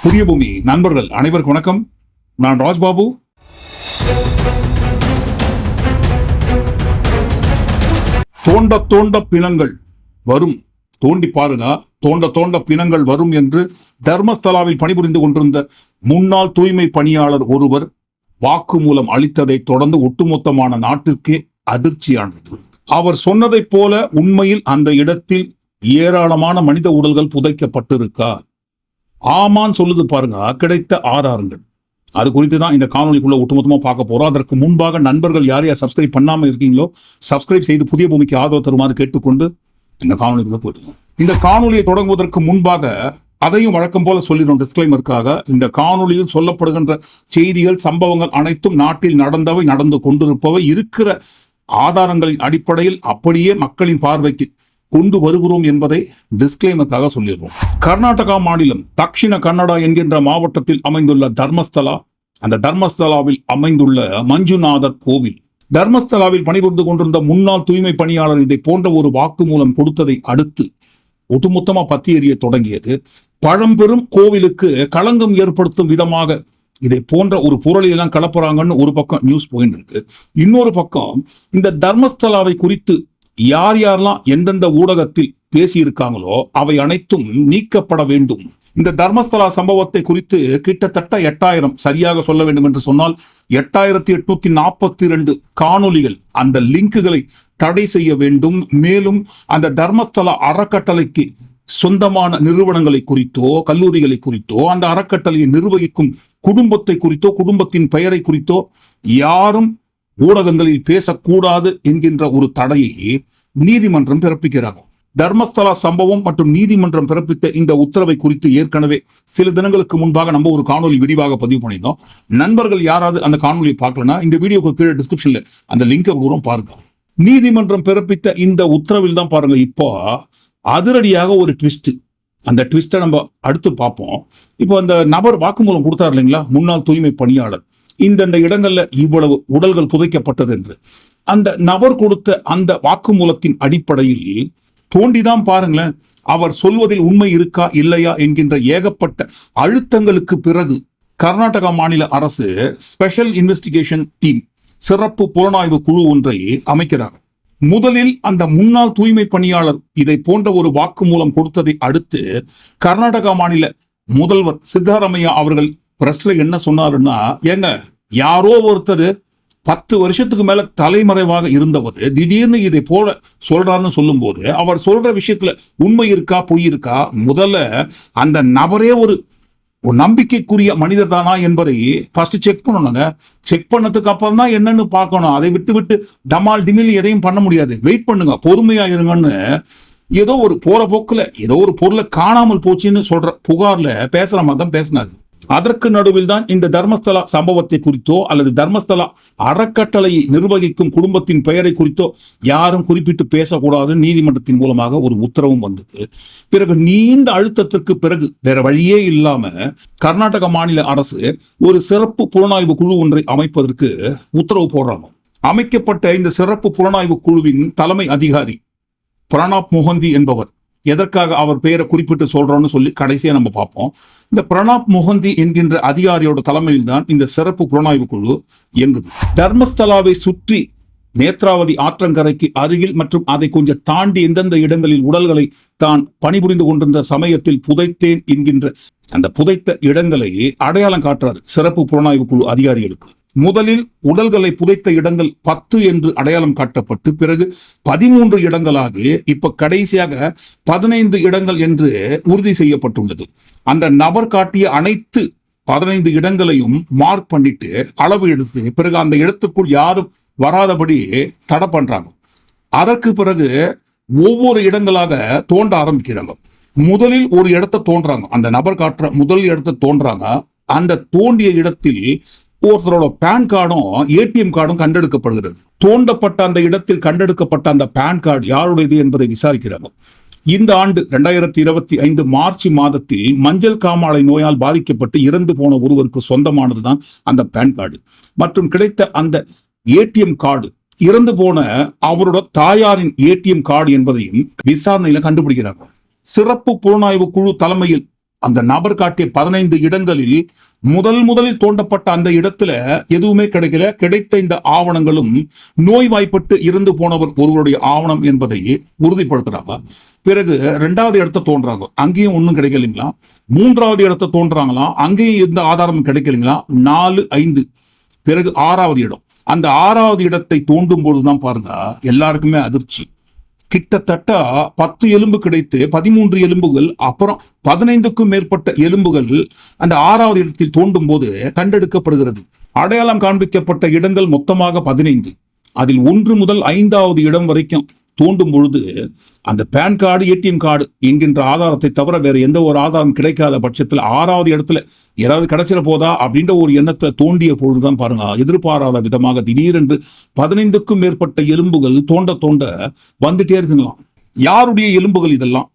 புதிய பூமி நண்பர்கள் அனைவருக்கும் வணக்கம். நான் ராஜ்பாபு. தோண்ட தோண்ட பிணங்கள் வரும், தோண்டி பாருங்க, தோண்ட தோண்ட பிணங்கள் வரும் என்று தர்மஸ்தலாவில் பணிபுரிந்து கொண்டிருந்த முன்னாள் தூய்மை பணியாளர் ஒருவர் வாக்குமூலம் அளித்ததை தொடர்ந்து ஒட்டுமொத்தமான நாட்டிற்கே அதிர்ச்சியானது. அவர் சொன்னதைப் போல உண்மையில் அந்த இடத்தில் ஏராளமான மனித உடல்கள் புதைக்கப்பட்டிருக்கா? ஆமான்னு சொல்லுது பாருங்க கிடைத்த ஆதாரங்கள். அது குறித்து தான் இந்த காணொலிக்குள்ள ஒட்டுமொத்தமா பார்க்க போறோம். அதற்கு முன்பாக நண்பர்கள் யார் யார் சப்ஸ்கிரைப் பண்ணாம இருக்கீங்களோ சப்ஸ்கிரைப் செய்து புதிய பூமிக்கு ஆதரவு தருமாறு கேட்டுக்கொண்டு இந்த காணொலிக்குள்ள போயிடுவோம். இந்த காணொலியை தொடங்குவதற்கு முன்பாக அதையும் வழக்கம் போல சொல்லிடும் டிஸ்கிளைமருக்காக, இந்த காணொலியில் சொல்லப்படுகின்ற செய்திகள் சம்பவங்கள் அனைத்தும் நாட்டில் நடந்தவை, நடந்து கொண்டிருப்பவை, இருக்கிற ஆதாரங்களின் அடிப்படையில் அப்படியே மக்களின் பார்வைக்கு கொண்டு வருகிறோம் என்பதை டிஸ்கிளைமருக்காக சொல்லிடுறோம். கர்நாடகா மாநிலம் தக்ஷிண கன்னடா என்கின்ற மாவட்டத்தில் அமைந்துள்ள தர்மஸ்தலா, அந்த தர்மஸ்தலாவில் அமைந்துள்ள மஞ்சுநாதர் கோவில். தர்மஸ்தலாவில் பணிபுரிந்து கொண்டிருந்த முன்னாள் தூய்மை பணியாளர் இதை போன்ற ஒரு வாக்குமூலம் கொடுத்ததை அடுத்து ஒட்டுமொத்தமா பத்தி எறிய தொடங்கியது. பழம்பெரும் கோவிலுக்கு களங்கம் ஏற்படுத்தும் விதமாக இதை போன்ற ஒரு பொருளையெல்லாம் கலப்புறாங்கன்னு ஒரு பக்கம் நியூஸ் போயிட்டு இருக்கு. இன்னொரு பக்கம் இந்த தர்மஸ்தலாவை குறித்து யார் யாரெல்லாம் எந்தெந்த ஊடகத்தில் பேசியிருக்காங்களோ அவை அனைத்தும் நீக்கப்பட வேண்டும். இந்த தர்மஸ்தலா சம்பவத்தை குறித்து கிட்டத்தட்ட 8000, சரியாக சொல்ல வேண்டும் என்று சொன்னால் 8842 காணொலிகள், அந்த லிங்குகளை தடை செய்ய வேண்டும். மேலும் அந்த தர்மஸ்தலா அறக்கட்டளைக்கு சொந்தமான நிறுவனங்களை குறித்தோ, கல்லூரிகளை குறித்தோ, அந்த அறக்கட்டளையை நிர்வகிக்கும் குடும்பத்தை குறித்தோ, குடும்பத்தின் பெயரை குறித்தோ யாரும் ஊடகங்களில் பேசக்கூடாது என்கின்ற ஒரு தடையை நீதிமன்றம் பிறப்பிக்கிறாங்க. தர்மஸ்தலா சம்பவம் மற்றும் நீதிமன்றம் பிறப்பித்த இந்த உத்தரவை குறித்து ஏற்கனவே சில தினங்களுக்கு முன்பாக நம்ம ஒரு காணொலி விரிவாக பதிவு பண்ணியிருந்தோம். நண்பர்கள் யாராவது அந்த காணொலியை பார்க்கலன்னா இந்த வீடியோக்கு கீழே டிஸ்கிரிப்ஷன்ல அந்த லிங்கை தூரம் பாருங்க. நீதிமன்றம் பிறப்பித்த இந்த உத்தரவில் தான் பாருங்க இப்போ அதிரடியாக ஒரு ட்விஸ்ட். அந்த ட்விஸ்டை நம்ம அடுத்து பார்ப்போம். இப்போ அந்த நபர் வாக்குமூலம் கொடுத்தார் இல்லைங்களா, முன்னாள் தூய்மை பணியாளர், இந்தந்த இடங்கள்ல இவ்வளவு உடல்கள் புதைக்கப்பட்டது என்று அந்த நபர் கொடுத்த அந்த வாக்குமூலத்தின் அடிப்படையில் தோண்டிதான் பாருங்களேன், அவர் சொல்வதில் உண்மை இருக்கா இல்லையா என்கின்ற ஏகப்பட்ட அழுத்தங்களுக்கு பிறகு கர்நாடகா மாநில அரசு ஸ்பெஷல் இன்வெஸ்டிகேஷன் டீம், சிறப்பு புலனாய்வு குழு ஒன்றை அமைக்கிறாங்க. முதலில் அந்த முன்னாள் தூய்மை பணியாளர் இதை போன்ற ஒரு வாக்குமூலம் கொடுத்ததை அடுத்து கர்நாடகா மாநில முதல்வர் சித்தாராமையா அவர்கள் பிரஸ்ல என்ன சொன்னாருன்னா, ஏங்க யாரோ ஒருத்தர் 10 வருஷத்துக்கு மேல தலைமறைவாக இருந்தவர் திடீர்னு இதை போல சொல்றாருன்னு சொல்லும் போது அவர் சொல்ற விஷயத்துல உண்மை இருக்கா பொய் இருக்கா, முதல்ல அந்த நபரே ஒரு நம்பிக்கைக்குரிய மனிதர் தானா என்பதை ஃபர்ஸ்ட் செக் பண்ணணுங்க. செக் பண்ணதுக்கு அப்புறம் தான் என்னன்னு பார்க்கணும். அதை விட்டு டமால் டிமில் எதையும் பண்ண முடியாது. வெயிட் பண்ணுங்க, பொறுமையா இருங்கன்னு ஏதோ ஒரு போற போக்குல ஏதோ ஒரு பொருளை காணாமல் போச்சுன்னு சொல்ற புகார்ல பேசுற மாதிரி தான் பேசினாரு. அதற்கு நடுவில் தான் இந்த தர்மஸ்தலா சம்பவத்தை குறித்தோ அல்லது தர்மஸ்தலா அறக்கட்டளையை நிர்வகிக்கும் குடும்பத்தின் பெயரை குறித்தோ யாரும் குறிப்பிட்டு பேசக்கூடாது நீதிமன்றத்தின் மூலமாக ஒரு உத்தரவும் வந்தது. பிறகு நீண்ட அழுத்தத்திற்கு பிறகு வேற வழியே இல்லாம கர்நாடக மாநில அரசு ஒரு சிறப்பு புலனாய்வு குழு ஒன்றை அமைப்பதற்கு உத்தரவு போடுறாங்க. அமைக்கப்பட்ட இந்த சிறப்பு புலனாய்வு குழுவின் தலைமை அதிகாரி பிரணாப் முகந்தி என்பவர். எதற்காக அவர் பெயரை குறிப்பிட்டு சொல்றோம்னு சொல்லி கடைசியா நம்ம பார்ப்போம். இந்த பிரணாப் முகந்தி என்கின்ற அதிகாரியோட தலைமையில் தான் இந்த சிறப்பு புலனாய்வு குழு இயங்குது. தர்மஸ்தலாவை சுற்றி நேத்ராவதி ஆற்றங்கரைக்கு அருகில் மற்றும் அதை கொஞ்சம் தாண்டி எந்தெந்த இடங்களில் உடல்களை தான் பணிபுரிந்து கொண்டிருந்த சமயத்தில் புதைத்தேன் என்கின்ற அந்த புதைத்த இடங்களை அடையாளம் காட்டுறாரு சிறப்பு புலனாய்வு குழு அதிகாரிகளுக்கு. முதலில் உடல்களை புதைத்த இடங்கள் 10 என்று அடையாளம் காட்டப்பட்டு பிறகு 13 இடங்களாக இப்ப கடைசியாக 15 இடங்கள் என்று உறுதி செய்யப்பட்டுள்ளது. அந்த நபர் காட்டிய அனைத்து 15 இடங்களையும் மார்க் பண்ணிட்டு அளவு எடுத்து பிறகு அந்த இடத்துக்குள் யாரும் வராதபடி தடை பண்றாங்க. அதற்கு பிறகு ஒவ்வொரு இடங்களாக தோண்ட ஆரம்பிக்கிறாங்க. முதலில் ஒரு இடத்தை தோன்றாங்க, அந்த நபர் காட்டுற முதல் இடத்தை தோன்றாங்க. அந்த தோண்டிய இடத்தில் ஒருத்தரோட பேன் கார்டும் ஏடிஎம் கார்டும் கண்டெடுக்கப்படுகிறது. தோண்டப்பட்ட அந்த இடத்தில் கண்டெடுக்கப்பட்ட அந்த பேன் கார்டு யாருடையது என்பதை விசாரிக்கிறாங்க. இந்த ஆண்டு 2025 மார்ச் மாதத்தில் மஞ்சள் காமாலை நோயால் பாதிக்கப்பட்டு இறந்து போன ஒருவருக்கு சொந்தமானதுதான் அந்த பேன் கார்டு மற்றும் கிடைத்த அந்த ஏடிஎம் கார்டு இறந்து போன அவரோட தாயாரின் ஏடிஎம் கார்டு என்பதையும் விசாரணையில கண்டுபிடிக்கிறாங்க. சிறப்பு புலனாய்வு குழு தலைமையில் அந்த நபர் காட்டிய 15 இடங்களில் முதலில் தோண்டப்பட்ட அந்த இடத்துல எதுவுமே கிடைக்கல. கிடைத்த இந்த ஆவணங்களும் நோய்வாய்ப்பட்டு இறந்து போனவர் ஒருவருடைய ஆவணம் என்பதை உறுதிப்படுத்துறாங்க. பிறகு 2வது இடத்தை தோன்றாங்க, அங்கேயும் ஒன்றும் கிடைக்கலைங்களா. 3வது இடத்தை தோன்றாங்களா, அங்கேயும் எந்த ஆதாரமும் கிடைக்கலைங்களா. 4, 5, பிறகு 6வது இடம். அந்த 6வது இடத்தை தோண்டும் போதுதான் பாருங்க எல்லாருக்குமே அதிர்ச்சி. கிட்டத்தட்ட 10 எலும்பு கிடைத்து 13 எலும்புகள், அப்புறம் 15க்கும் மேற்பட்ட எலும்புகள் அந்த 6வது இடத்தில் தோண்டும் போது கண்டெடுக்கப்படுகிறது. அடையாளம் காண்பிக்கப்பட்ட இடங்கள் மொத்தமாக 15. அதில் 1 முதல் 5வது இடம் வரைக்கும் தோண்டும் பொழுது அந்த பேன் கார்டு, ஏடிஎம் கார்டு என்கின்ற ஆதாரத்தை தவிர வேற எந்த ஒரு ஆதாரம் கிடைக்காத பட்சத்தில் 6வது இடத்துல ஏதாவது கிடைச்சிட போதா அப்படின்ற ஒரு எண்ணத்தை தோண்டிய பொழுதுதான் பாருங்க எதிர்பாராத விதமாக திடீரென்று 15க்கும் மேற்பட்ட எலும்புகள் தோண்ட வந்துட்டே இருக்குங்களாம். யாருடைய எலும்புகள் இதெல்லாம்?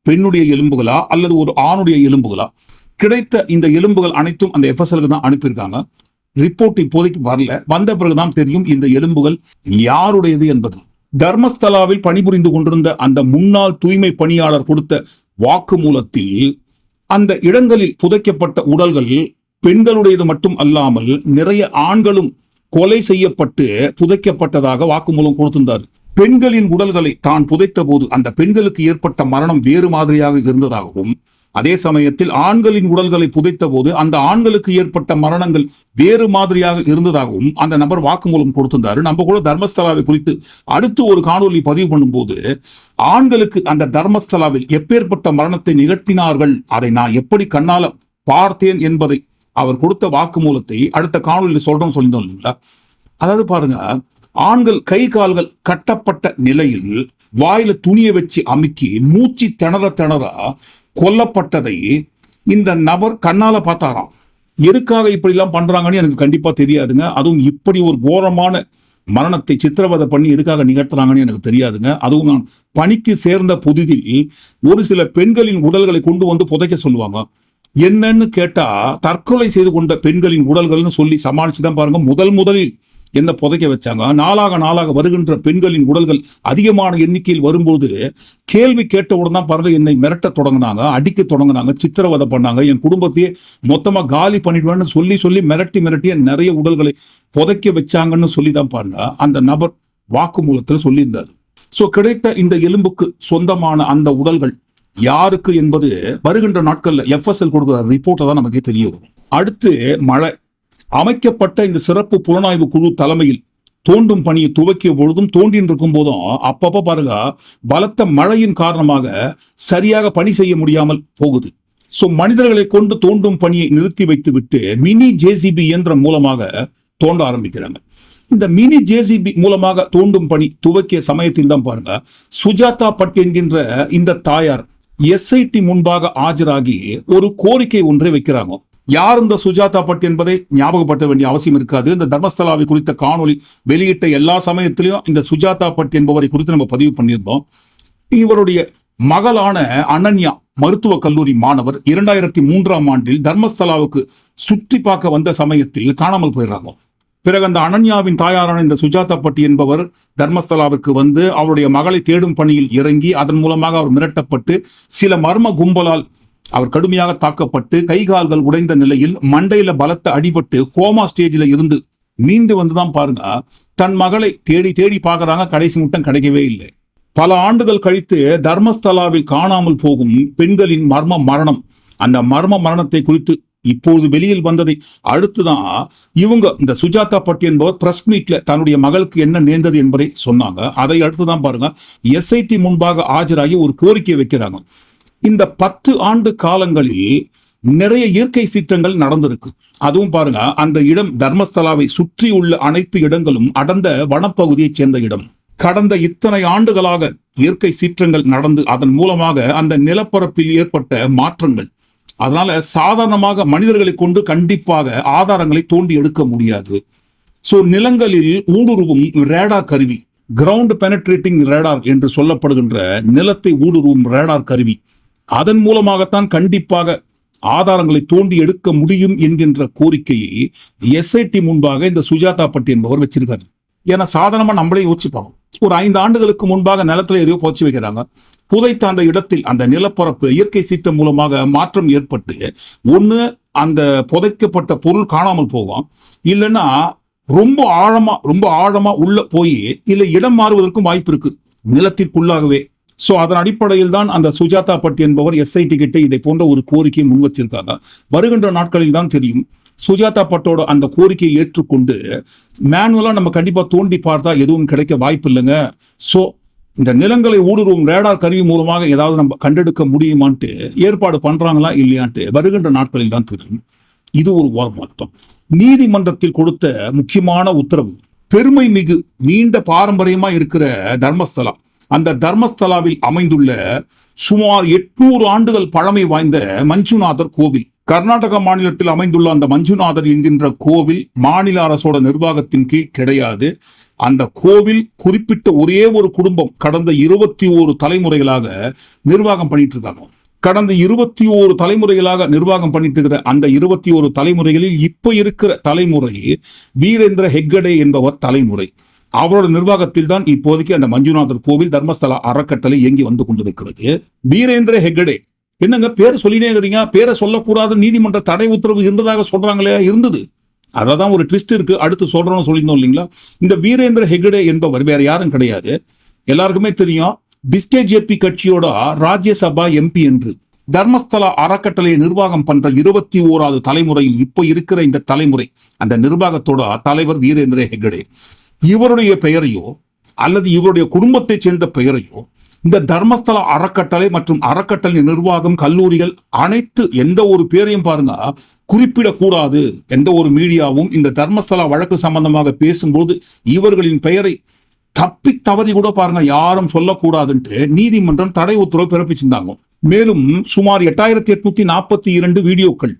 பெண்ணுடைய எலும்புகளா அல்லது ஒரு ஆணுடைய எலும்புகளா? கிடைத்த இந்த எலும்புகள் அனைத்தும் அந்த எஃப்எஸ்எலுக்கு தான் அனுப்பியிருக்காங்க. ரிப்போர்ட் இப்போதைக்கு வரல, வந்த பிறகுதான் தெரியும் இந்த எலும்புகள் யாருடையது என்பது. தர்மஸ்தலாவில் பணிபுரிந்து கொண்டிருந்த அந்த முன்னாள் தூய்மை பணியாளர் கொடுத்த வாக்குமூலத்தில் அந்த இடங்களில் புதைக்கப்பட்ட உடல்கள் பெண்களுடையது மட்டும் அல்லாமல் நிறைய ஆண்களும் கொலை செய்யப்பட்டு புதைக்கப்பட்டதாக வாக்குமூலம் கொடுத்திருந்தார். பெண்களின் உடல்களை தான் புதைத்த போது அந்த பெண்களுக்கு ஏற்பட்ட மரணம் வேறு மாதிரியாக இருந்ததாகவும், அதே சமயத்தில் ஆண்களின் உடல்களை புதைத்த போது அந்த ஆண்களுக்கு ஏற்பட்ட மரணங்கள் வேறு மாதிரியாக இருந்ததாகவும் அந்த நபர் வாக்குமூலம் கொடுத்திருந்தாரு. நம்ம கூட தர்மஸ்தலாவை குறித்து அடுத்து ஒரு காணொலி பதிவு பண்ணும்போது ஆண்களுக்கு அந்த தர்மஸ்தலாவில் எப்பேற்பட்ட மரணத்தை நிகழ்த்தினார்கள், அதை நான் எப்படி கண்ணால பார்த்தேன் என்பதை அவர் கொடுத்த வாக்குமூலத்தை அடுத்த காணொலியில் சொல்றோம் சொல்லியிருந்தோம் இல்லைங்களா. அதாவது பாருங்க, ஆண்கள் கை கால்கள் கட்டப்பட்ட நிலையில் வாயில துணியை வச்சு அமுக்கி மூச்சு திணற கொல்லப்பட்டதை இந்த நபர் கண்ணால பார்த்தாராம். எதுக்காக இப்படி எல்லாம் பண்றாங்கன்னு எனக்கு கண்டிப்பா தெரியாதுங்க. அதுவும் இப்படி ஒரு கோரமான மரணத்தை சித்திரவதை பண்ணி எதுக்காக நிகழ்த்துறாங்கன்னு எனக்கு தெரியாதுங்க. அதுவும் நான் பணிக்கு சேர்ந்த புதிதில் ஒரு சில பெண்களின் உடல்களை கொண்டு வந்து புதைக்க சொல்லுவாங்க. என்னன்னு கேட்டா தற்கொலை செய்து கொண்ட பெண்களின் உடல்கள்னு சொல்லி சமாளிச்சுதான் பாருங்க முதலில் என்ன புதைக்க வச்சாங்க. நாளாக வருகின்ற பெண்களின் உடல்கள் அதிகமான எண்ணிக்கையில் வரும்போது கேள்வி கேட்டவுடன் தான் பாருங்க என்னை மிரட்ட தொடங்கினாங்க, அடிக்க தொடங்கினாங்க, சித்திரவதை பண்ணாங்க, என் குடும்பத்தையே மொத்தமா காலி பண்ணிடுவேன்னு சொல்லி மிரட்டி நிறைய உடல்களை புதைக்க வச்சாங்கன்னு சொல்லி தான் பாருங்க அந்த நபர் வாக்குமூலத்தில் சொல்லியிருந்தார். சோ கிடைத்த இந்த எலும்புக்கு சொந்தமான அந்த உடல்கள் யாருக்கு என்பது வருகின்ற நாட்கள்ல எஃப்எஸ்எல் கொடுக்கிற ரிப்போர்ட்டை தான் நமக்கே தெரிய வரும். அடுத்து மழை. அமைக்கப்பட்ட இந்த சிறப்பு புலனாய்வு குழு தலைமையில் தோண்டும் பணியை துவக்கிய பொழுதும் தோண்டின் இருக்கும் போதும் அப்பப்ப பாருங்க பலத்த மழையின் காரணமாக சரியாக பணி செய்ய முடியாமல் போகுது. சோ மனிதர்களை கொண்டு தோண்டும் பணியை நிறுத்தி வைத்து விட்டு மினி ஜேசிபி இயந்திரம் மூலமாக தோண்ட ஆரம்பிக்கிறாங்க. இந்த மினி ஜேசிபி மூலமாக தோண்டும் பணி துவக்கிய சமயத்தில் தான் பாருங்க சுஜாதா பட் என்கின்ற இந்த தாயார் எஸ்ஐடி முன்பாக ஆஜராகி ஒரு கோரிக்கை ஒன்றை வைக்கிறாங்க. யார் இந்த சுஜாதா பட் என்பதை ஞாபகப்படுத்த வேண்டிய அவசியம் இருக்காது. இந்த தர்மஸ்தலாவை குறித்த காணொலி வெளியிட்ட எல்லா சமயத்திலையும் இந்த சுஜாதா பட் என்பவரை குறித்து நம்ம பதிவு பண்ணியிருந்தோம். இவருடைய மகளான அனன்யா மருத்துவக் கல்லூரி மாணவர் 2003ஆம் ஆண்டில் தர்மஸ்தலாவுக்கு சுற்றி பார்க்க வந்த சமயத்தில் காணாமல் போயிடுறாங்க. பிறகு அந்த அனன்யாவின் தாயாரான இந்த சுஜாதா பட் என்பவர் தர்மஸ்தலாவுக்கு வந்து அவருடைய மகளை தேடும் பணியில் இறங்கி அதன் மூலமாக அவர் மிரட்டப்பட்டு சில மர்ம கும்பலால் அவர் கடுமையாக தாக்கப்பட்டு கை கால்கள் உடைந்த நிலையில் மண்டையில பலத்த அடிபட்டு கோமா ஸ்டேஜில் இருந்து மீண்டு வந்துதான் பாருங்க தன் மகளை தேடி பார்க்கறாங்க. கடைசி முட்டம் கிடைக்கவே இல்லை. பல ஆண்டுகள் கழித்து தர்மஸ்தலாவில் காணாமல் போகும் பெண்களின் மர்ம மரணம், அந்த மர்ம மரணத்தை குறித்து இப்போது வெளியில் வந்ததை அடுத்துதான் இவங்க இந்த சுஜாதா பட் என்பவர் பிரஸ் மீட்ல தன்னுடைய மகளுக்கு என்ன நேர்ந்தது என்பதை சொன்னாங்க. அதை அடுத்துதான் பாருங்க எஸ்ஐடி முன்பாக ஆஜராகி ஒரு கோரிக்கை வைக்கிறாங்க. இந்த 10 ஆண்டு காலங்களில் நிறைய இயற்கை சீற்றங்கள் நடந்திருக்கு. அதுவும் பாருங்க அந்த இடம் தர்மஸ்தலாவை சுற்றி உள்ள அனைத்து இடங்களும் அடர்ந்த வனப்பகுதியைச் சேர்ந்த இடம். கடந்த இத்தனை ஆண்டுகளாக இயற்கை சீற்றங்கள் நடந்து அதன் மூலமாக அந்த நிலப்பரப்பில் ஏற்பட்ட மாற்றங்கள், அதனால சாதாரணமாக மனிதர்களை கொண்டு கண்டிப்பாக ஆதாரங்களை தோண்டி எடுக்க முடியாது. சோ நிலங்களில் ஊடுருவும் ரேடார் கருவி, கிரவுண்ட் பெனட்ரேட்டிங் ரேடார் என்று சொல்லப்படுகின்ற நிலத்தை ஊடுருவும் ரேடார் கருவி, அதன் மூலமாகத்தான் கண்டிப்பாக ஆதாரங்களை தோண்டி எடுக்க முடியும் என்கின்ற கோரிக்கையை எஸ்ஐடி முன்பாக இந்த சுஜாதா பட் என்பவர் வச்சிருக்காரு. ஏன்னா சாதாரணமா நம்மளே யோசிப்பாங்க. ஒரு 5 ஆண்டுகளுக்கு முன்பாக நிலத்துல எதையோ புதைச்சி வைக்கிறாங்க. புதைத்த அந்த இடத்தில் அந்த நிலப்பரப்பு இயற்கை சீற்றம் மூலமாக மாற்றம் ஏற்பட்டு ஒண்ணு அந்த புதைக்கப்பட்ட பொருள் காணாமல் போகும், இல்லைன்னா ரொம்ப ஆழமா உள்ள போய் இல்ல இடம் மாறுவதற்கும் வாய்ப்பு இருக்கு நிலத்திற்குள்ளாகவே. சோ அதன் அடிப்படையில் தான் அந்த சுஜாதா பட் என்பவர் SIT கிட்ட இதை போன்ற ஒரு கோரிக்கையை முன் வச்சிருக்காங்க. வருகின்ற நாட்களில் தான் தெரியும். சுஜாதா பட்டோட அந்த கோரிக்கையை ஏற்றுக்கொண்டு மேனுவலா நம்ம கண்டிப்பா தோண்டி பார்த்தா எதுவும் கிடைக்க வாய்ப்பு இல்லைங்க. சோ இந்த நிலங்களை ஊடுருவும் ரேடார் கருவி மூலமாக ஏதாவது நம்ம கண்டெடுக்க முடியுமான்ட்டு ஏற்பாடு பண்றாங்களா இல்லையான்ட்டு வருகின்ற நாட்களில் தான் தெரியும். இது ஒரு வார்த்தை. நீதிமன்றத்தில் கொடுத்த முக்கியமான உத்தரவு, பெருமை மிகு நீண்ட பாரம்பரியமா இருக்கிற தர்மஸ்தலா, அந்த தர்மஸ்தலாவில் அமைந்துள்ள சுமார் 800 ஆண்டுகள் பழமை வாய்ந்த மஞ்சுநாதர் கோவில். கர்நாடக மாநிலத்தில் அமைந்துள்ள அந்த மஞ்சுநாதர் என்கின்ற கோவில் மாநில அரசோட நிர்வாகத்தின் கீழ் கிடையாது. அந்த கோவில் குறிப்பிட்ட ஒரே ஒரு குடும்பம் கடந்த 21 தலைமுறைகளாக நிர்வாகம் பண்ணிட்டு இருக்காங்க. கடந்த 21 தலைமுறைகளாக நிர்வாகம் பண்ணிட்டு இருக்கிற அந்த 21 தலைமுறைகளில் இப்ப இருக்கிற தலைமுறை வீரேந்திர ஹெக்கடே என்பவர் தலைமுறை. அவரோட நிர்வாகத்தில் தான் இப்போதைக்கு அந்த மஞ்சுநாதர் கோவில் தர்மஸ்தலா அறக்கட்டளை இயங்கி வந்து கொண்டிருக்கிறது. வீரேந்திர ஹெக்கடே என்னங்க பேர் சொல்லினே இருக்கிறீங்க, பேரை சொல்லக்கூடாது நீதிமன்ற தடை உத்தரவு இருந்ததாக சொல்றாங்களே. இருந்தது, அதான் ஒரு ட்விஸ்ட் இருக்கு, அடுத்து சொல்றோம்னு சொல்லியிருந்தோம் இல்லைங்களா. இந்த வீரேந்திர ஹெக்கடே என்பவர் வேற யாரும் கிடையாது, எல்லாருக்குமே தெரியும், பிஸ்கேஜேபி கட்சியோட ராஜ்யசபா MP என்று. தர்மஸ்தலா அறக்கட்டளையை நிர்வாகம் பண்ற 21வது தலைமுறையில் இப்ப இருக்கிற இந்த தலைமுறை அந்த நிர்வாகத்தோட தலைவர் வீரேந்திர ஹெக்கடே. இவருடைய பெயரையோ அல்லது இவருடைய குடும்பத்தை சேர்ந்த பெயரையோ இந்த தர்மஸ்தலா அறக்கட்டளை மற்றும் அறக்கட்டளை நிர்வாகம், கல்லூரிகள் அனைத்து எந்த ஒரு பேரையும் பாருங்க குறிப்பிடக்கூடாது. எந்த ஒரு மீடியாவும் இந்த தர்மஸ்தலா வழக்கு சம்பந்தமாக பேசும்போது இவர்களின் பெயரை தப்பி தவறி கூட பாருங்க யாரும் சொல்லக்கூடாதுன்ட்டு நீதிமன்றம் தடை உத்தரவு பிறப்பிச்சிருந்தாங்க. மேலும் சுமார் 8842 வீடியோக்கள்,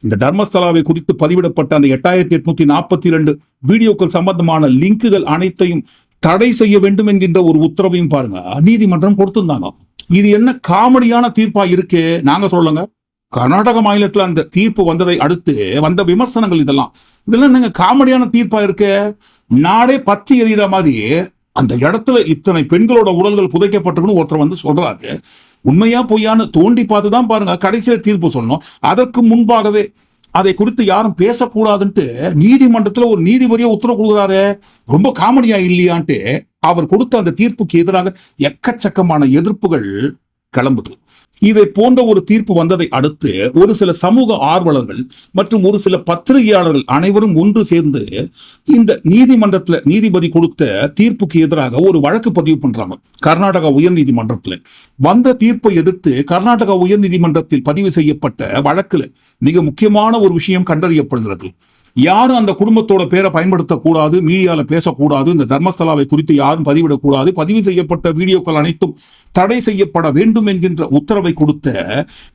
இந்த தர்மஸ்தலாவை குறித்து பதிவிடப்பட்ட அந்த 8842 வீடியோக்கள் சம்பந்தமான லிங்குகள் அனைத்தையும் தடை செய்ய வேண்டும் என்கின்ற ஒரு உத்தரவையும் பாருங்க நீதிமன்றம் கொடுத்திருந்தாங்க. இது என்ன காமெடியான தீர்ப்பா இருக்கே, நாங்க சொல்லுங்க. கர்நாடக மாநிலத்தில் அந்த தீர்ப்பு வந்ததை அடுத்து வந்த விமர்சனங்கள் இதெல்லாம் என்னங்க காமெடியான தீர்ப்பா இருக்கே. நாடே பற்றி எறிகிற மாதிரி அந்த இடத்துல இத்தனை பெண்களோட உடல்கள் புதைக்கப்பட்டிருக்குன்னு ஒருத்தர் வந்து சொல்றாரு. உண்மையா பொய்யான்னு தோண்டி பார்த்துதான் பாருங்க கடைசியில தீர்ப்பு சொல்லணும். அதற்கு முன்பாகவே அதை குறித்து யாரும் பேசக்கூடாதுன்ட்டு நீதிமன்றத்துல ஒரு நீதிபதியை உத்தரவு கொடுக்குறாரு. ரொம்ப காமெடியா இல்லையான்ட்டு அவர் கொடுத்த அந்த தீர்ப்புக்கு எதிராக எக்கச்சக்கமான எதிர்ப்புகள் கிளம்புது. இதை போன்ற ஒரு தீர்ப்பு வந்ததை அடுத்து ஒரு சில சமூக ஆர்வலர்கள் மற்றும் ஒரு சில பத்திரிகையாளர்கள் அனைவரும் ஒன்று சேர்ந்து இந்த நீதிமன்றத்துல நீதிபதி கொடுத்த தீர்ப்புக்கு எதிராக ஒரு வழக்கு பதிவு பண்றாங்க. கர்நாடக உயர்நீதிமன்றத்துல வந்த தீர்ப்பை எதிர்த்து கர்நாடக உயர்நீதிமன்றத்தில் பதிவு செய்யப்பட்ட வழக்குல மிக முக்கியமான ஒரு விஷயம் கண்டறியப்படுகிறது. யாரும் அந்த குடும்பத்தோட பேரை பயன்படுத்தக்கூடாது, மீடியால பேசக்கூடாது, இந்த தர்மஸ்தலாவை குறித்து யாரும் பதிவிடக்கூடாது, பதிவு செய்யப்பட்ட வீடியோக்கள் அனைத்தும் தடை செய்யப்பட வேண்டும் என்கின்ற உத்தரவை கொடுத்த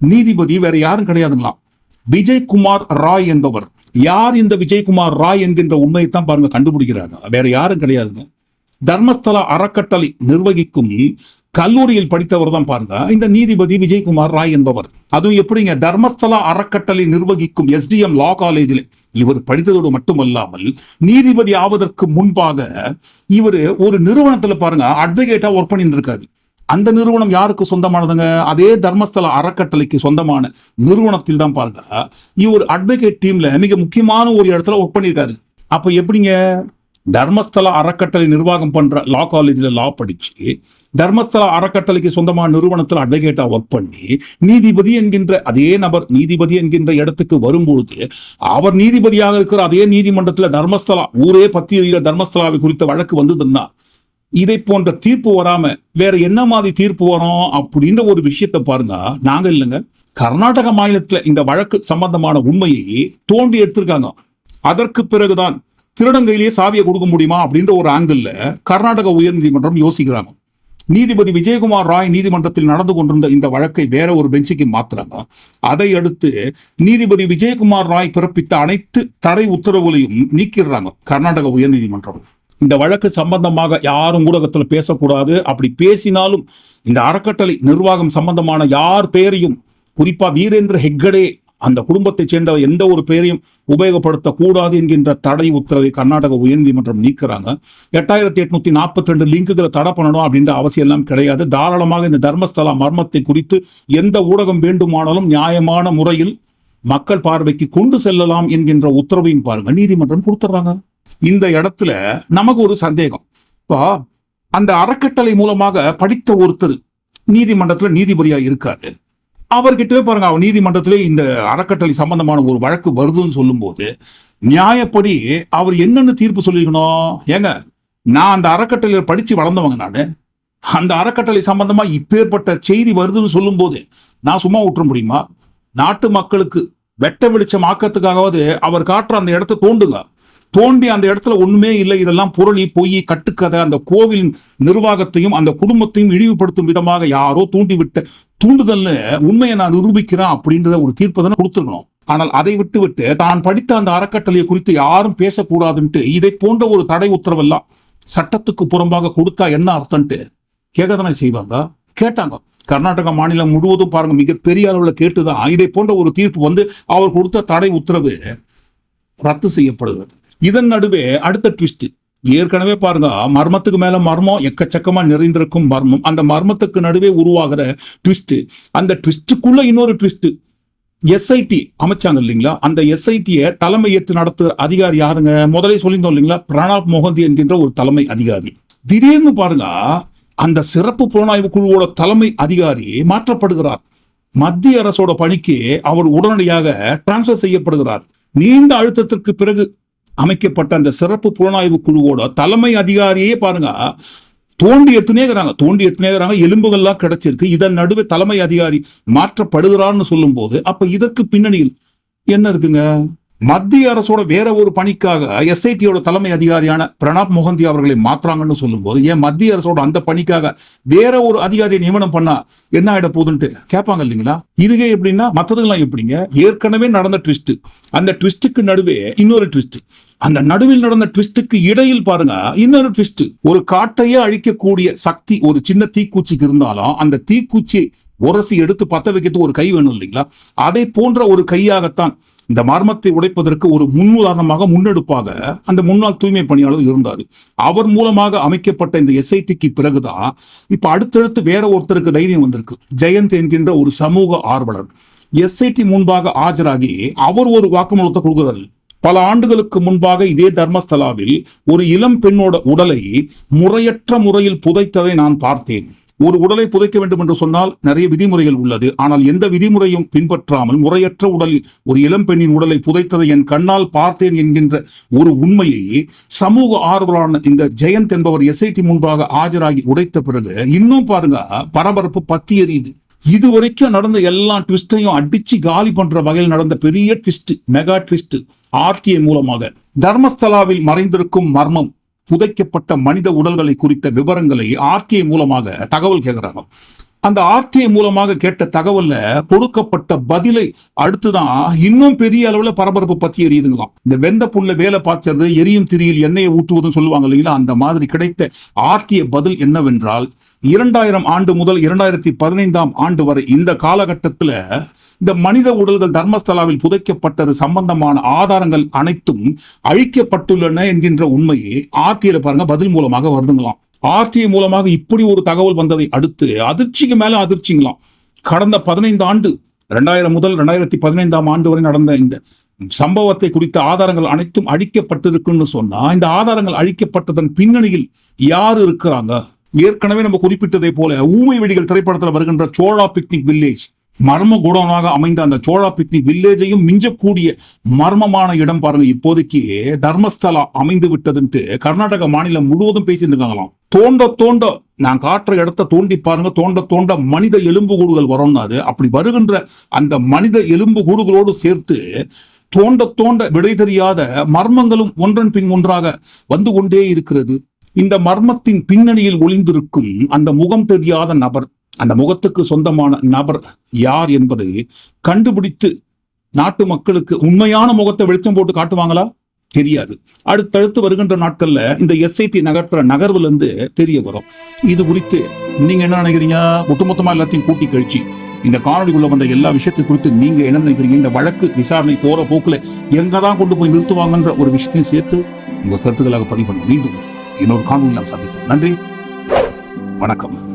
நீதிபதி வேற யாரும் கிடையாதுங்களாம், விஜய்குமார் ராய் என்பவர். யார் இந்த விஜய்குமார் ராய் என்கின்ற உண்மையை தான் பாருங்க கண்டுபிடிக்கிறாங்க, வேற யாரும் கிடையாதுங்க. தர்மஸ்தலா அறக்கட்டளை நிர்வகிக்கும் கல்லூரியில் படித்தவர் தான் பாருங்க இந்த நீதிபதி விஜய்குமார் ராய் என்பவர். அதுவும் எப்படிங்க, தர்மஸ்தலா அறக்கட்டளை நிர்வகிக்கும் SDM லா காலேஜில் இவர் படித்ததோடு மட்டுமல்லாமல் நீதிபதி ஆவதற்கு முன்பாக இவர் ஒரு நிறுவனத்துல பாருங்க அட்வொகேட்டா ஒர்க் பண்ணிட்டு இருக்காரு. அந்த நிறுவனம் யாருக்கு சொந்தமானதுங்க, அதே தர்மஸ்தலா அறக்கட்டளைக்கு சொந்தமான நிறுவனத்தில் தான் பாருங்க இவர் அட்வொகேட் டீம்ல மிக முக்கியமான ஒரு இடத்துல ஒர்க் பண்ணியிருக்காரு. அப்ப எப்படிங்க, தர்மஸ்தலா அறக்கட்டளை நிர்வாகம் பண்ற லா காலேஜ்ல லா படிச்சு தர்மஸ்தலா அறக்கட்டளைக்கு சொந்தமான நிறுவனத்தில் அட்வொகேட்டா ஒர்க் பண்ணி நீதிபதி என்கின்ற அதே நபர் நீதிபதி என்கின்ற இடத்துக்கு வரும்பொழுது அவர் நீதிபதியாக இருக்கிற அதே நீதிமன்றத்தில் தர்மஸ்தலா ஊரே பத்தி தர்மஸ்தலாவை குறித்த வழக்கு வந்ததுன்னா இதை போன்ற தீர்ப்பு வராம வேற என்ன மாதிரி தீர்ப்பு வரும் அப்படின்ற ஒரு விஷயத்தை பாருங்க. நாங்க இல்லைங்க, கர்நாடக மாநிலத்துல இந்த வழக்கு சம்பந்தமான உண்மையை தோண்டி எடுத்திருக்காங்க. அதற்கு பிறகுதான் திருடங்கையிலேயே சாவியை கொடுக்க முடியுமா அப்படின்ற ஒரு ஆங்கிள் கர்நாடக உயர்நீதிமன்றம் யோசிக்கிறாங்க. நீதிபதி விஜயகுமார் ராய் நீதிமன்றத்தில் நடந்து கொண்டிருந்த இந்த வழக்கை வேற ஒரு பெஞ்சுக்கு மாத்துறாங்க. அதை அடுத்து நீதிபதி விஜயகுமார் ராய் பிறப்பித்த அனைத்து தடை உத்தரவுகளையும் நீக்கிடுறாங்க கர்நாடக உயர்நீதிமன்றம். இந்த வழக்கு சம்பந்தமாக யாரும் ஊடகத்தில் பேசக்கூடாது, அப்படி பேசினாலும் இந்த அறக்கட்டளை நிர்வாகம் சம்பந்தமான யார் பெயரையும் குறிப்பா வீரேந்திர ஹெக்கடே அந்த குடும்பத்தைச் சேர்ந்த எந்த ஒரு பெயரையும் உபயோகப்படுத்தக்கூடாது என்கின்ற தடை உத்தரவை கர்நாடக உயர்நீதிமன்றம் நீக்கிறாங்க. 8842 லிங்குகளை தடை பண்ணணும் அப்படின்ற அவசியம் எல்லாம் கிடையாது. தாராளமாக இந்த தர்மஸ்தலா மர்மத்தை குறித்து எந்த ஊடகம் வேண்டுமானாலும் நியாயமான முறையில் மக்கள் பார்வைக்கு கொண்டு செல்லலாம் என்கின்ற உத்தரவையும் பாருங்க நீதிமன்றம் கொடுத்துறாங்க. இந்த இடத்துல நமக்கு ஒரு சந்தேகம். இப்போ அந்த அறக்கட்டளை மூலமாக படித்த ஒருத்தர் நீதிமன்றத்துல நீதிபதியா இருக்காரு. அவர்கிட்ட பாருங்க, அவர் நீதிமன்றத்திலே இந்த அறக்கட்டளை சம்பந்தமான ஒரு வழக்கு வருதுன்னு சொல்லும் போது நியாயப்படி அவர் என்னன்னு தீர்ப்பு சொல்லிக்கணும். ஏங்க, நான் அந்த அறக்கட்டளையில படிச்சு வளர்ந்தவங்க, நானு அந்த அறக்கட்டளை சம்பந்தமா இப்பேற்பட்ட செய்தி வருதுன்னு சொல்லும் போது நான் சும்மா விட்டுற முடியுமா? நாட்டு மக்களுக்கு வெட்ட வெளிச்சம் ஆக்கத்துக்காகவது அவர் காட்டுற அந்த இடத்தை தோண்டி அந்த இடத்துல ஒண்ணுமே இல்லை, இதெல்லாம் புரளி பொய் கட்டுக்கதை, அந்த கோவில் நிர்வாகத்தையும் அந்த குடும்பத்தையும் இழிவுபடுத்தும் விதமாக யாரோ தூண்டுதல்னு உண்மையை நான் நிரூபிக்கிறேன் அப்படின்றத ஒரு தீர்ப்பு தானே கொடுத்துருக்கணும். ஆனால் அதை விட்டு தான் படித்த அந்த அறக்கட்டளையை குறித்து யாரும் பேசக்கூடாதுன்ட்டு இதை போன்ற ஒரு தடை உத்தரவெல்லாம் சட்டத்துக்கு புறம்பாக கொடுத்தா என்ன அர்த்தம்ட்டு கேட்கதானே செய்வாங்க. கேட்டாங்க. கர்நாடக மாநிலம் முழுவதும் பாருங்க, மிகப்பெரிய அளவில் கேட்டுதான் இதை போன்ற ஒரு தீர்ப்பு அவர் கொடுத்த தடை உத்தரவு ரத்து செய்யப்படுகிறது. இதன் நடுவே அடுத்த ட்விஸ்ட். ஏற்கனவே பாருங்க, மர்மத்துக்கு மேல மர்மம், எக்கச்சக்கமா நிறைந்திருக்கும் மர்மம். அந்த மர்மத்துக்கு நடுவே உருவாகிற ட்விஸ்ட், அந்த ட்விஸ்டுக்குள்ள இன்னொரு ட்விஸ்ட். எஸ்ஐடி அமைச்சாங்க இல்லைங்களா, அந்த எஸ்ஐடியை தலைமை ஏற்று நடத்துகிற அதிகாரி யாருங்க? முதலே சொல்லியிருந்தோம் இல்லைங்களா, பிரணாப் முகர்ஜி என்கின்ற ஒரு தலைமை அதிகாரி. திடீர்னு பாருங்க, அந்த சிறப்பு புலனாய்வு குழுவோட தலைமை அதிகாரி மாற்றப்படுகிறார். மத்திய அரசோட பணிக்கு அவர் உடனடியாக டிரான்ஸ்பர் செய்யப்படுகிறார். நீண்ட அழுத்தத்திற்கு பிறகு அமைக்கப்பட்ட அந்த சிறப்பு புலனாய்வு குழுவோட தலைமை அதிகாரியே பாருங்க, தோண்டி எடுத்துனேங்கிறாங்க, எலும்புகள்லாம் கிடைச்சிருக்கு. இதன் நடுவே தலைமை அதிகாரி மாற்றப்படுகிறார்னு சொல்லும் போது அப்ப இதற்கு பின்னணியில் என்ன இருக்குங்க? மத்திய அரசோட வேற ஒரு பணிக்காக எஸ்ஐடியோட தலைமை அதிகாரியான பிரணாப் முகர்ஜி அவர்களை மாற்றாங்கன்னு சொல்லும் போது, ஏன் மத்திய அரசோட அந்த பணிக்காக வேற ஒரு அதிகாரியை நியமனம் பண்ணா என்ன ஆயிட போகுதுன்ட்டு கேட்பாங்க இல்லைங்களா? இதுவே எப்படின்னா மற்றதுலாம் எப்படிங்க? ஏற்கனவே நடந்த ட்விஸ்ட், அந்த ட்விஸ்டுக்கு நடுவே இன்னொரு ட்விஸ்ட், அந்த நடுவில் நடந்த ட்விஸ்டுக்கு இடையில் பாருங்க இன்னொரு ட்விஸ்ட். ஒரு காட்டையே அழிக்கக்கூடிய சக்தி ஒரு சின்ன தீக்குச்சிக்கு இருந்தாலும் அந்த தீக்குச்சியை உரசி எடுத்து பத்த வைக்கிறதுக்கு ஒரு கை வேணும் இல்லைங்களா? அதை போன்ற ஒரு கையாகத்தான் இந்த மர்மத்தை உடைப்பதற்கு ஒரு முன்னுதாரணமாக முன்னெடுப்பாக அந்த முன்னாள் தூய்மை பணியாளர் இருந்தார். அவர் மூலமாக அமைக்கப்பட்ட இந்த எஸ்ஐடிக்கு பிறகுதான் இப்ப அடுத்தடுத்து வேற ஒருத்தருக்கு தைரியம் வந்திருக்கு. ஜெயந்த் என்கின்ற ஒரு சமூக ஆர்வலர் எஸ்ஐடி முன்பாக ஆஜராகி அவர் ஒரு வாக்குமூலத்தை கொடுக்கிறார். பல ஆண்டுகளுக்கு முன்பாக இதே தர்மஸ்தலாவில் ஒரு இளம் பெண்ணோட உடலை முறையற்ற முறையில் புதைத்ததை நான் பார்த்தேன். ஒரு உடலை புதைக்க வேண்டும் என்று சொன்னால் நிறைய விதிமுறைகள் உள்ளது. ஆனால் எந்த விதிமுறையும் பின்பற்றாமல் முறையற்ற உடலில் ஒரு இளம் பெண்ணின் உடலை புதைத்ததை என் கண்ணால் பார்த்தேன் என்கின்ற ஒரு உண்மையை சமூக ஆர்வலரான இந்த ஜெயந்த் என்பவர் எஸ்ஐடி முன்பாக ஆஜராகி உடைத்த பிறகு இன்னும் பாருங்க பரபரப்பு பத்தி எறியுது. இதுவரைக்கும் நடந்த எல்லா ட்விஸ்டையும் அடிச்சு காலி பண்ற வகையில் நடந்த பெரிய ட்விஸ்ட், மெகா ட்விஸ்ட் ஆர்டிஐ மூலமாக தர்மஸ்தலாவில் மறைந்திருக்கும் மர்மம், புதைக்கப்பட்ட மனித உடல்களை குறித்த விவரங்களை ஆர்டிஐ மூலமாக தகவல் கேட்கிறாங்க. அந்த ஆர்டிஐ மூலமாக கேட்ட தகவல்ல கொடுக்கப்பட்ட பதிலை அடுத்துதான் இன்னும் பெரிய அளவுல பரபரப்பு பத்தி எரியுதுங்களாம். இந்த வெந்த புண்ல வேலை பார்ச்சது, எரியும் திரியில் எண்ணெயை ஊற்றுவதும் சொல்லுவாங்க இல்லைங்களா, அந்த மாதிரி கிடைத்த ஆர்டிஐ பதில் என்னவென்றால் 2000 ஆண்டு முதல் 2015 ஆண்டு வரை இந்த காலகட்டத்துல இந்த மனித உடல்கள் தர்மஸ்தலாவில் புதைக்கப்பட்டது சம்பந்தமான ஆதாரங்கள் அனைத்தும் அழிக்கப்பட்டுள்ளன என்கின்ற உண்மையை ஆர்டிஐ பாருங்க பதில் மூலமாக வருதுங்களாம். ஆர்டிஐ மூலமாக இப்படி ஒரு தகவல் வந்ததை அடுத்து அதிர்ச்சிக்கு மேல அதிர்ச்சிங்களாம். கடந்த 15 ஆண்டு 2000 முதல் 2015 ஆண்டு வரை நடந்த இந்த சம்பவத்தை குறித்த ஆதாரங்கள் அனைத்தும் அழிக்கப்பட்டிருக்குன்னு சொன்னா, இந்த ஆதாரங்கள் அழிக்கப்பட்டதன் பின்னணியில் யார் இருக்கிறாங்க? ஏற்கனவே நம்ம குறிப்பிட்டதை போல ஊமை வெடிகள் திரைப்படத்தில் வருகின்ற சோழா பிக்னிக் வில்லேஜ் மர்ம குடோனாக அமைந்த அந்த சோழா பிக்னிக் வில்லேஜையும் மிஞ்சக்கூடிய மர்மமான இடம் பாருங்க இப்போதைக்கு தர்மஸ்தலா அமைந்து விட்டதுன்ட்டு கர்நாடக மாநிலம் முழுவதும் பேசிட்டு இருக்காங்களாம். தோண்ட நான் காட்டுற இடத்த தோண்டி பாருங்க, தோண்ட மனித எலும்பு கூடுகள் வரும்னாரு. அப்படி வருகின்ற அந்த மனித எலும்பு கூடுகளோடு சேர்த்து தோண்ட விடை தெரியாத மர்மங்களும் ஒன்றன் பின் ஒன்றாக வந்து கொண்டே இருக்கிறது. இந்த மர்மத்தின் பின்னணியில் ஒளிந்திருக்கும் அந்த முகம் தெரியாத நபர், அந்த முகத்துக்கு சொந்தமான நபர் யார் என்பதை கண்டுபிடித்து நாட்டு மக்களுக்கு உண்மையான முகத்தை வெளிச்சம் போட்டு காட்டுவாங்களா? தெரியாது. அடுத்தடுத்து வருகின்ற நாட்கள்ல இந்த எஸ்ஐடி நகர்த்துற நகர்வுல இருந்து தெரிய வரும். இது குறித்து நீங்க என்ன நினைக்கிறீங்க? ஒட்டுமொத்தமா எல்லாத்தையும் கூட்டி கழிச்சு இந்த காணொலிக்குள்ள வந்த எல்லா விஷயத்தை குறித்து நீங்க என்ன நினைக்கிறீங்க? இந்த வழக்கு விசாரணை போற போக்குல எங்கதான் கொண்டு போய் நிறுத்துவாங்கன்ற ஒரு விஷயத்தையும் சேர்த்து உங்க கருத்துக்களாக பதிவு பண்ணுங்க. மீண்டும் இன்னொரு காணொலி நாம் சந்திப்போம். நன்றி, வணக்கம்.